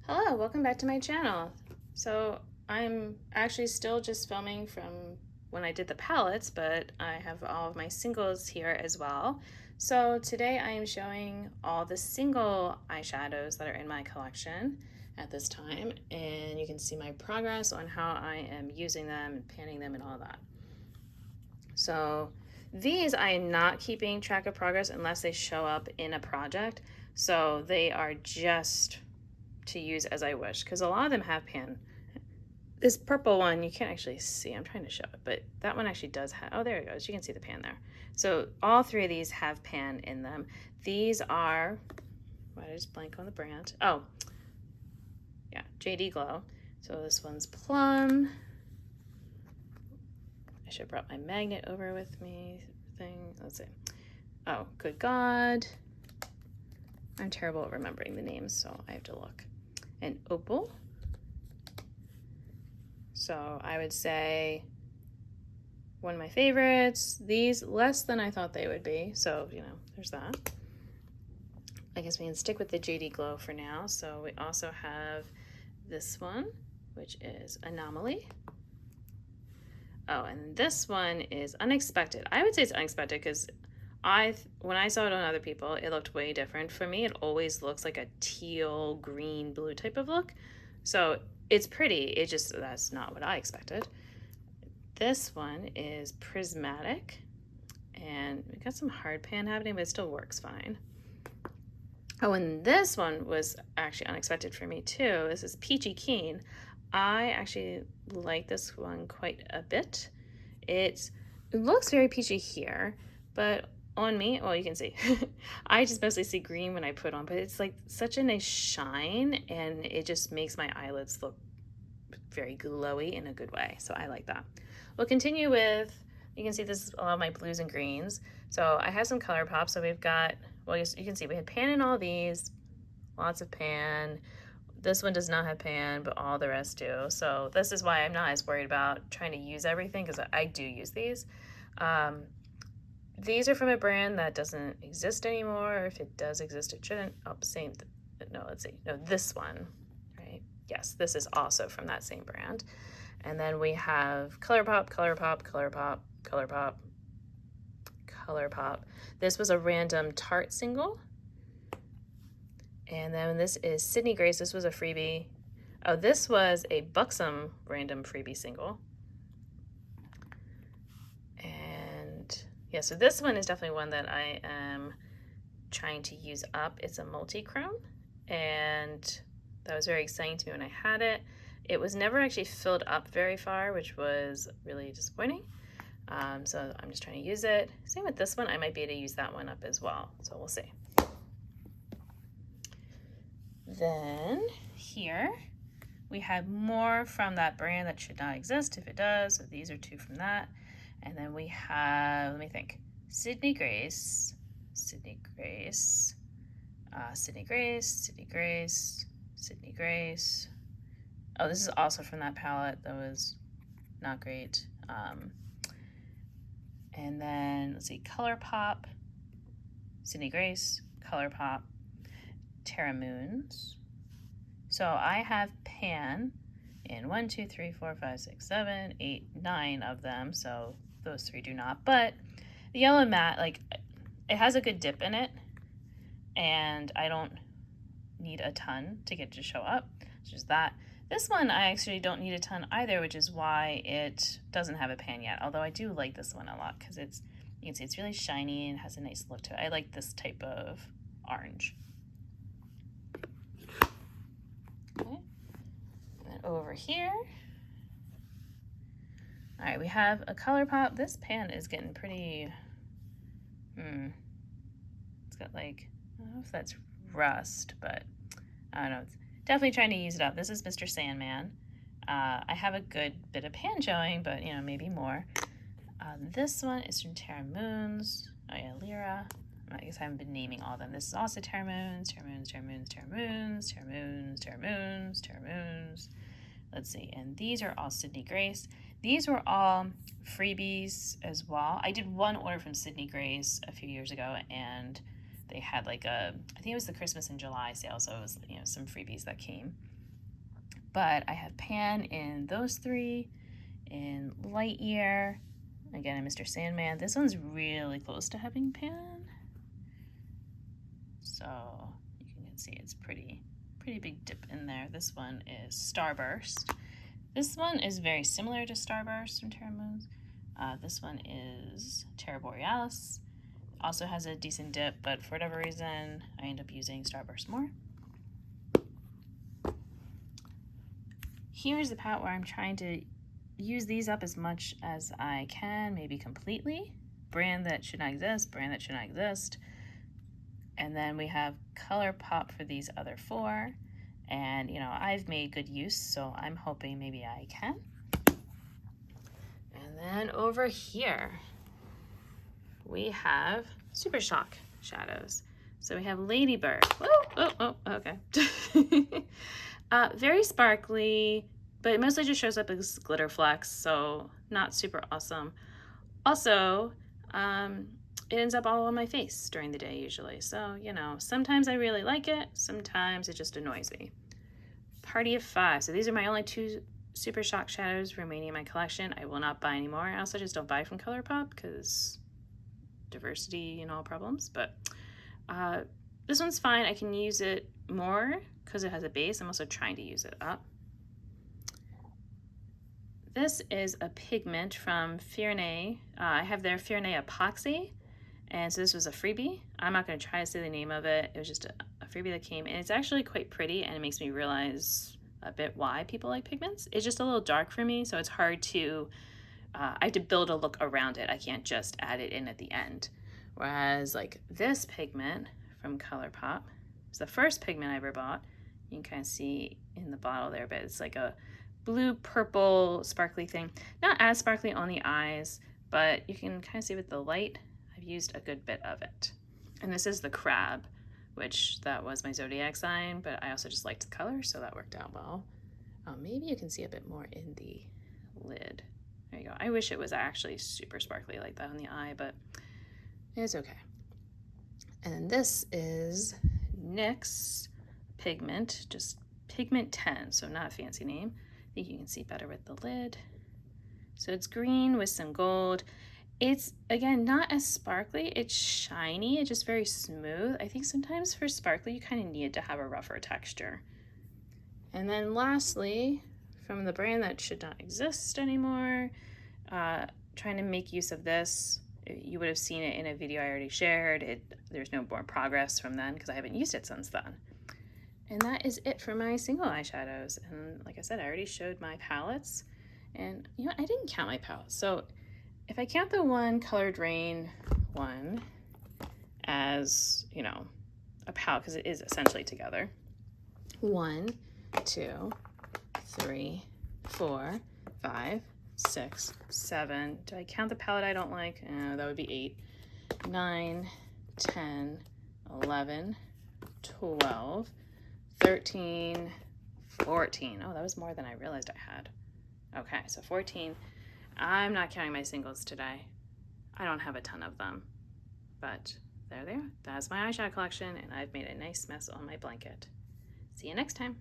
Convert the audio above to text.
Hello, welcome back to my channel. So I'm actually still just filming from when I did the palettes, but I have all of my singles here as well. So today I am showing all the single eyeshadows that are in my collection at this time, and you can see my progress on how I am using them and panning them and all that. So these I am not keeping track of progress unless they show up in a project. So they are just to use as I wish, because a lot of them have pan. This purple one you can't actually see. I'm trying to show it, but that one actually does have, oh, there it goes. You can see the pan there. So all three of these have pan in them. These are, why did I just blank on the brand? Oh, yeah, JD Glow. So this one's Plum. I should have brought my magnet over with me thing. Let's see. Oh, Good God. I'm terrible at remembering the names, so I have to look. And Opal. So I would say one of my favorites. These less than I thought they would be. So, there's that. I guess we can stick with the JD Glow for now. So we also have this one, which is Anomaly. Oh, and this one is Unexpected. I would say it's unexpected because when I saw it on other people, it looked way different. For me, it always looks like a teal, green, blue type of look. So it's pretty. It just, that's not what I expected. This one is Prismatic, and we got some hard pan happening, but it still works fine. Oh, and this one was actually unexpected for me too. This is Peachy Keen. I actually like this one quite a bit. It looks very peachy here, but on me, well, you can see, I just mostly see green when I put on, but it's like such a nice shine, and it just makes my eyelids look very glowy in a good way. So I like that. We'll continue with, you can see this is a lot of my blues and greens. So I have some color pops. So we've got, well, you can see we had pan in all these, lots of pan. This one does not have pan, but all the rest do. So this is why I'm not as worried about trying to use everything, because I do use these. These are from a brand that doesn't exist anymore. If it does exist, it shouldn't. Oh, same. No, let's see. No, this one, right? Yes, this is also from that same brand. And then we have ColourPop, ColourPop, ColourPop, ColourPop, ColourPop. This was a random Tarte single. And then this is Sydney Grace. This was a freebie. Oh, this was a Buxom random freebie single. And yeah, so this one is definitely one that I am trying to use up. It's a multi-chrome, and that was very exciting to me when I had it. It was never actually filled up very far, which was really disappointing. So I'm just trying to use it. Same with this one. I might be able to use that one up as well. So we'll see. Then here we have more from that brand that should not exist if it does. So these are two from that. And then we have, let me think, Sydney Grace, Sydney Grace, Sydney Grace, Sydney Grace, Sydney Grace. Oh, this is also from that palette that was not great. And then let's see, ColourPop, Sydney Grace, ColourPop, Terra Moons. So I have pan in 1, 2, 3, 4, 5, 6, 7, 8, 9 of them. So those three do not. But the yellow matte, like, it has a good dip in it, and I don't need a ton to get it to show up. It's just that. This one I actually don't need a ton either, which is why it doesn't have a pan yet. Although I do like this one a lot because it's, you can see it's really shiny and has a nice look to it. I like this type of orange. Okay. And then over here, all right, we have a ColourPop. This pan is getting pretty, it's got like, I don't know if that's rust, but I don't know. It's definitely trying to use it up. This is Mr. Sandman. I have a good bit of pan showing, but maybe more. This one is from Terra Moons. Oh yeah, Lyra. I guess I haven't been naming all of them. This is also Terra Moons, Terra Moons, Terra Moons, Terra Moons, Terra Moons, Terra Moons, Terra Moons. Let's see, and these are all Sydney Grace. These were all freebies as well. I did one order from Sydney Grace a few years ago, and they had like I think it was the Christmas in July sale, so it was some freebies that came. but I have Pan in those three, in Lightyear, again in Mr. Sandman. This one's really close to having Pan. So you can see it's pretty big dip in there. This one is Starburst. This one is very similar to Starburst from Terra Moons. This one is Terra Borealis. Also has a decent dip, but for whatever reason, I end up using Starburst more. Here's the palette where I'm trying to use these up as much as I can, maybe completely. Brand that should not exist, brand that should not exist. And then we have ColourPop for these other four. And, you know, I've made good use, so I'm hoping maybe I can. And then over here, we have Super Shock shadows. So we have Ladybird. Oh, okay. Very sparkly, but it mostly just shows up as glitter flecks, so not super awesome. Also, it ends up all on my face during the day usually. So, you know, sometimes I really like it, sometimes it just annoys me. Party of 5. So these are my only 2 Super Shock shadows remaining in my collection. I will not buy anymore. I also just don't buy from ColourPop because diversity and all problems. But this one's fine. I can use it more because it has a base. I'm also trying to use it up. This is a pigment from Fiernay. I have their Fiernay Epoxy. And so this was a freebie. I'm not going to try to say the name of it. It was just a freebie that came, and it's actually quite pretty, and it makes me realize a bit why people like pigments. It's just a little dark for me, so it's hard to, I have to build a look around it. I can't just add it in at the end. Whereas like this pigment from ColourPop, it's the first pigment I ever bought. You can kind of see in the bottle there, but it's like a blue purple sparkly thing. Not as sparkly on the eyes, but you can kind of see with the light, I've used a good bit of it. And this is the crab, which that was my zodiac sign, but I also just liked the color, so that worked out well. Maybe you can see a bit more in the lid. There you go. I wish it was actually super sparkly like that on the eye, but it's okay. And then this is NYX pigment, just pigment 10, so not a fancy name. I think you can see better with the lid. So it's green with some gold. It's, again, not as sparkly. It's shiny. It's just very smooth. I think sometimes for sparkly, you kind of need to have a rougher texture. And then lastly, from the brand that should not exist anymore, trying to make use of this. You would have seen it in a video I already shared. There's no more progress from then because I haven't used it since then. And that is it for my single eyeshadows. And like I said, I already showed my palettes. And you know, I didn't count my palettes. So if I count the one Colored Rain one as, you know, a palette, because it is essentially together. 1, 2, 3, 4, 5, 6, 7. Do I count the palette I don't like? That would be 8, 9, 10, 11, 12, 13, 14. Oh, that was more than I realized I had. Okay, so 14. I'm not counting my singles today. I don't have a ton of them, but there they are. That's my eyeshadow collection, and I've made a nice mess on my blanket. See you next time.